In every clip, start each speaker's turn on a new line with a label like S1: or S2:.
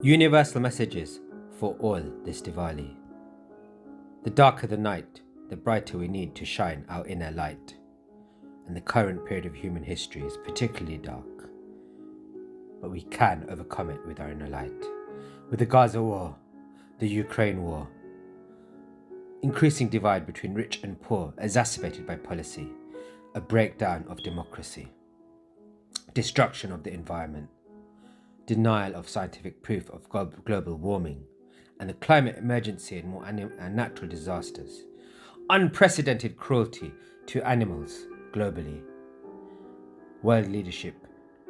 S1: Universal messages for all this Diwali. The darker the night, the brighter we need to shine our inner light. And the current period of human history is particularly dark. But we can overcome it with our inner light. With the Gaza war, the Ukraine war, increasing divide between rich and poor exacerbated by policy, a breakdown of democracy, destruction of the environment, denial of scientific proof of global warming, and the climate emergency and more natural disasters, unprecedented cruelty to animals globally, world leadership,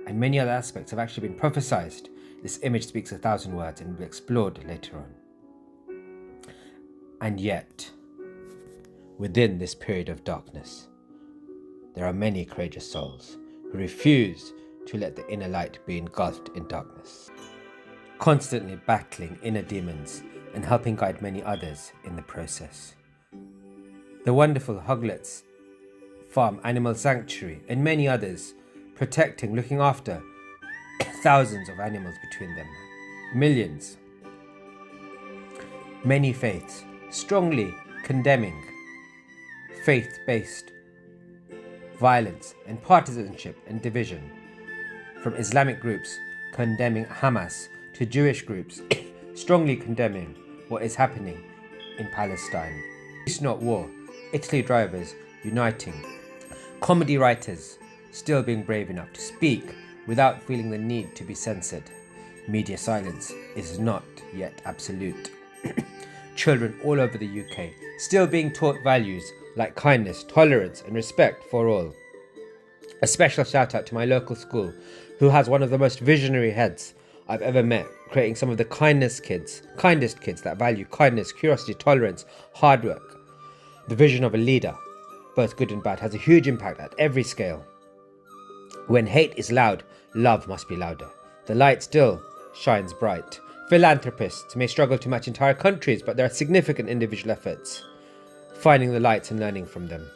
S1: and many other aspects have actually been prophesized. This image speaks 1,000 words and will be explored later on. And yet, within this period of darkness, there are many courageous souls who refuse to let the inner light be engulfed in darkness, constantly battling inner demons and helping guide many others in the process. The wonderful Hoglets Farm Animal Sanctuary and many others protecting, looking after thousands of animals between them, millions. Many faiths strongly condemning faith-based violence and partisanship and division, from Islamic groups condemning Hamas to Jewish groups strongly condemning what is happening in Palestine. Peace not war, Italy drivers uniting, comedy writers still being brave enough to speak without feeling the need to be censored. Media silence is not yet absolute. Children all over the UK still being taught values like kindness, tolerance and respect for all. A special shout out to my local school, who has one of the most visionary heads I've ever met, creating some of the kindest kids that value kindness, curiosity, tolerance, hard work. The vision of a leader, both good and bad, has a huge impact at every scale. When hate is loud, love must be louder. The light still shines bright. Philanthropists may struggle to match entire countries, but there are significant individual efforts, finding the lights and learning from them.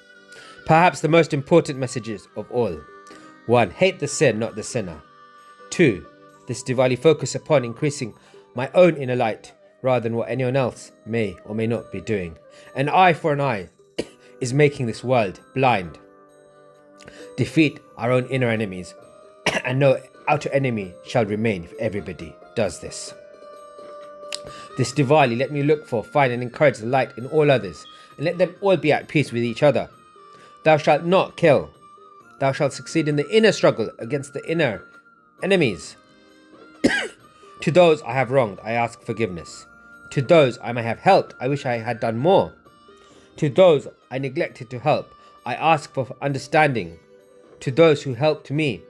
S1: Perhaps the most important messages of all. 1. Hate the sin, not the sinner. 2. This Diwali focus upon increasing my own inner light rather than what anyone else may or may not be doing. An eye for an eye is making this world blind. Defeat our own inner enemies and no outer enemy shall remain if everybody does this. This Diwali, let me look for, find and encourage the light in all others, and let them all be at peace with each other. Thou shalt not kill. Thou shalt succeed in the inner struggle against the inner enemies. To those I have wronged, I ask forgiveness. To those I may have helped, I wish I had done more. To those I neglected to help, I ask for understanding. To those who helped me,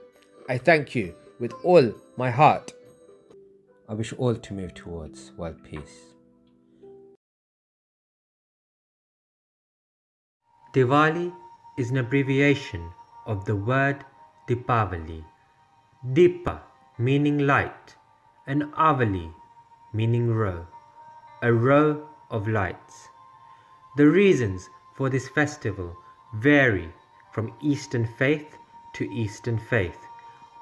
S1: I thank you with all my heart. I wish all to move towards world peace.
S2: Diwali is an abbreviation of the word Deepavali. Deepa meaning light, and Avali meaning row, a row of lights. The reasons for this festival vary from Eastern faith to Eastern faith,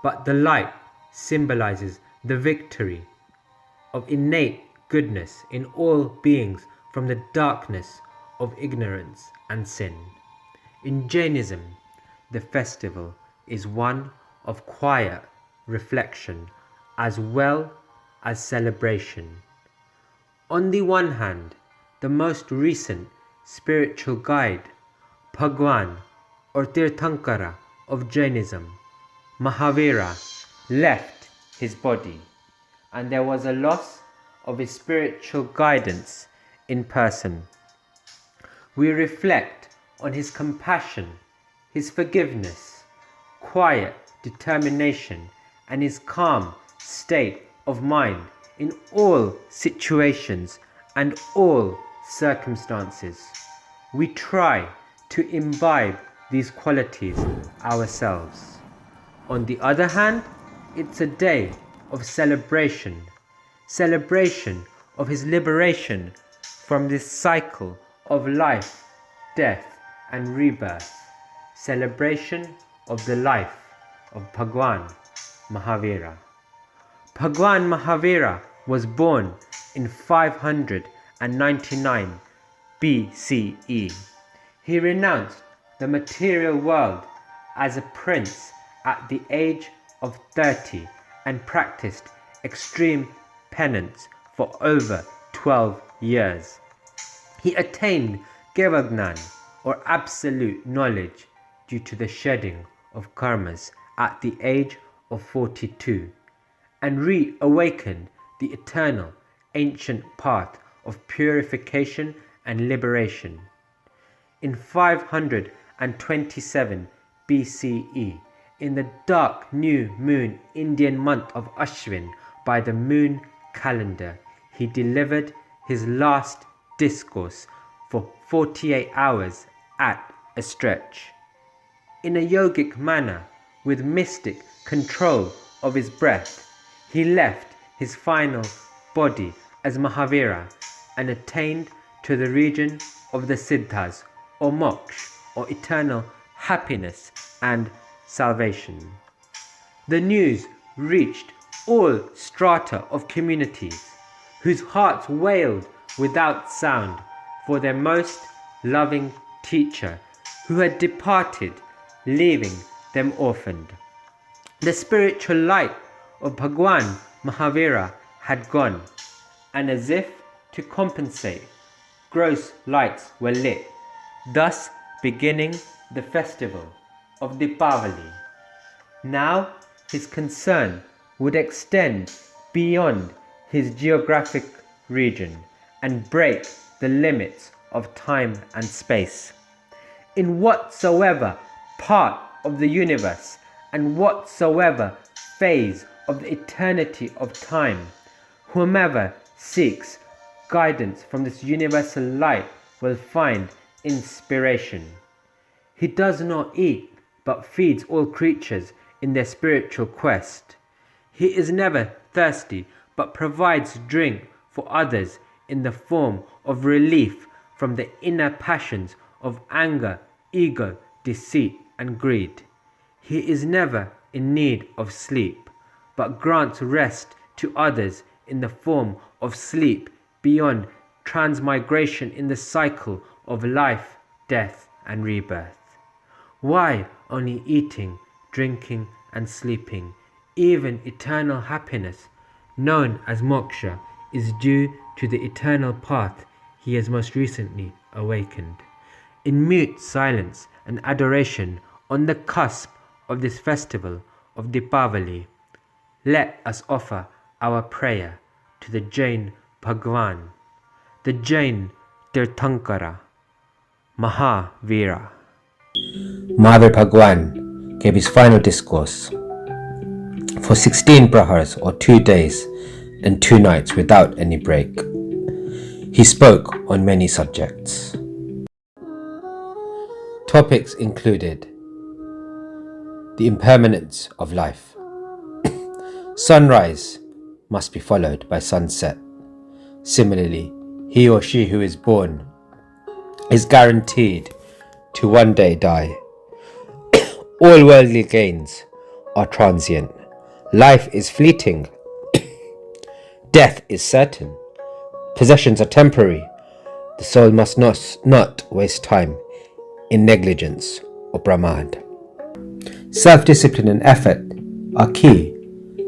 S2: but the light symbolizes the victory of innate goodness in all beings from the darkness of ignorance and sin. In Jainism, the festival is one of quiet reflection as well as celebration. On the one hand, the most recent spiritual guide, Bhagwan or Tirthankara of Jainism, Mahavira, left his body, and there was a loss of his spiritual guidance in person. We reflect on his compassion, his forgiveness, quiet determination, and his calm state of mind in all situations and all circumstances. We try to imbibe these qualities ourselves. On the other hand, it's a day of celebration of his liberation from this cycle of life, death and rebirth, celebration of the life of Bhagwan Mahavira. Bhagwan Mahavira was born in 599 BCE. He renounced the material world as a prince at the age of 30 and practiced extreme penance for over 12 years. He attained Gevagnan, or absolute knowledge, due to the shedding of karmas at the age of 42, and reawakened the eternal ancient path of purification and liberation. In 527 BCE, in the dark new moon Indian month of Ashwin by the moon calendar, he delivered his last discourse for 48 hours at a stretch. In a yogic manner, with mystic control of his breath, he left his final body as Mahavira and attained to the region of the Siddhas, or moksha, or eternal happiness and salvation. The news reached all strata of communities, whose hearts wailed without sound for their most loving teacher, who had departed, leaving them orphaned. The spiritual light of Bhagwan Mahavira had gone, and as if to compensate, gross lights were lit, thus beginning the festival of Deepavali. Now his concern would extend beyond his geographic region and break the limits of time and space. In whatsoever part of the universe and whatsoever phase of the eternity of time, whomever seeks guidance from this universal light will find inspiration. He does not eat, but feeds all creatures in their spiritual quest. He is never thirsty, but provides drink for others in the form of relief from the inner passions of anger, ego, deceit, and greed. He is never in need of sleep, but grants rest to others in the form of sleep beyond transmigration in the cycle of life, death, and rebirth. Why only eating, drinking, and sleeping? Even eternal happiness, known as moksha, is due to the eternal path he has most recently awakened. In mute silence and adoration on the cusp of this festival of Deepavali, let us offer our prayer to the Jain Bhagwan, the Jain Tirthankara, Mahavira.
S1: Mahavir Bhagwan gave his final discourse for 16 prahars, or 2 days and 2 nights without any break. He spoke on many subjects. Topics included the impermanence of life. Sunrise must be followed by sunset. Similarly, he or she who is born is guaranteed to one day die. All worldly gains are transient. Life is fleeting. Death is certain. Possessions are temporary. The soul must not waste time in negligence or pramad. Self-discipline and effort are key.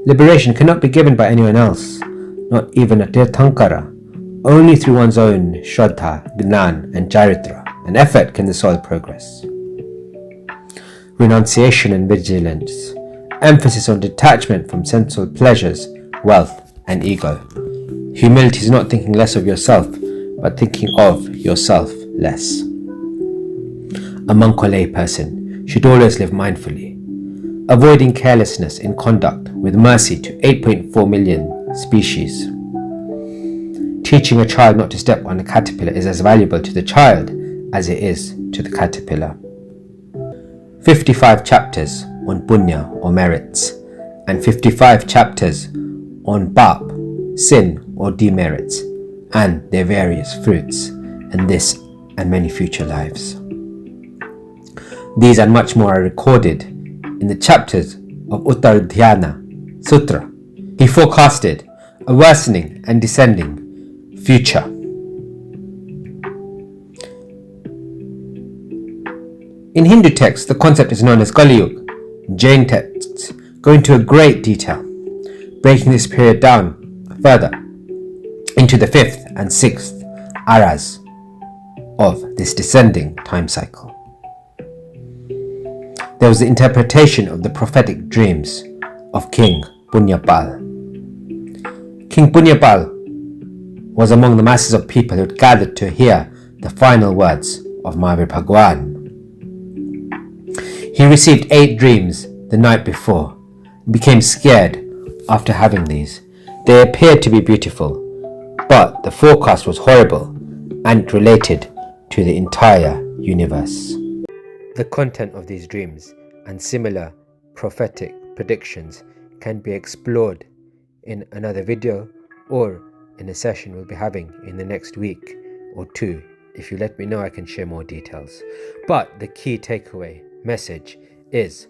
S1: Liberation cannot be given by anyone else, not even a Tirthankara. Only through one's own Shraddha, Gnan, and Charitra and effort can the soul progress. Renunciation and vigilance. Emphasis on detachment from sensual pleasures, wealth, and ego. Humility is not thinking less of yourself, but thinking of yourself less. A monk or lay person should always live mindfully, avoiding carelessness in conduct with mercy to 8.4 million species. Teaching a child not to step on a caterpillar is as valuable to the child as it is to the caterpillar. 55 chapters on punya or merits, and 55 chapters on bap, sin or demerits, and their various fruits, and this and many future lives. These and much more are recorded in the chapters of Uttar Dhyana Sutra. He forecasted a worsening and descending future. In Hindu texts, the concept is known as Kali Yuga. Jain texts go into a great detail, breaking this period down further into the 5th and 6th eras of this descending time cycle. There was the interpretation of the prophetic dreams of King Punyapal. King Punyapal was among the masses of people who had gathered to hear the final words of Mahavir Bhagwan. He received 8 dreams the night before and became scared after having these. They appeared to be beautiful, but the forecast was horrible and related to the entire universe. The content of these dreams and similar prophetic predictions can be explored in another video or in a session we'll be having in the next week or 2. If you let me know, I can share more details. But the key takeaway message is,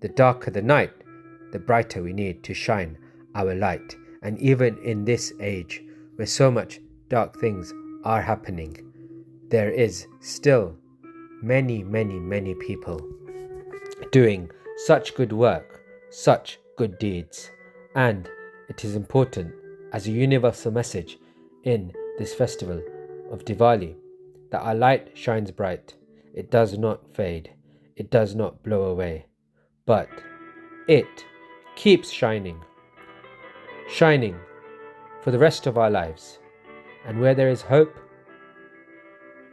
S1: the darker the night, the brighter we need to shine our light. And even in this age where so much dark things are happening, there is still many people doing such good work, such good deeds. And it is important as a universal message in this festival of Diwali that our light shines bright. It does not fade. It does not blow away, but it keeps shining for the rest of our lives. And where there is hope,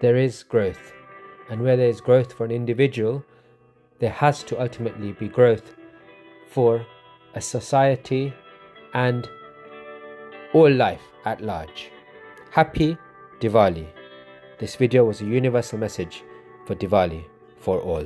S1: there is growth. And where there is growth for an individual, there has to ultimately be growth for a society and all life at large. Happy Diwali. This video was a universal message for Diwali for all.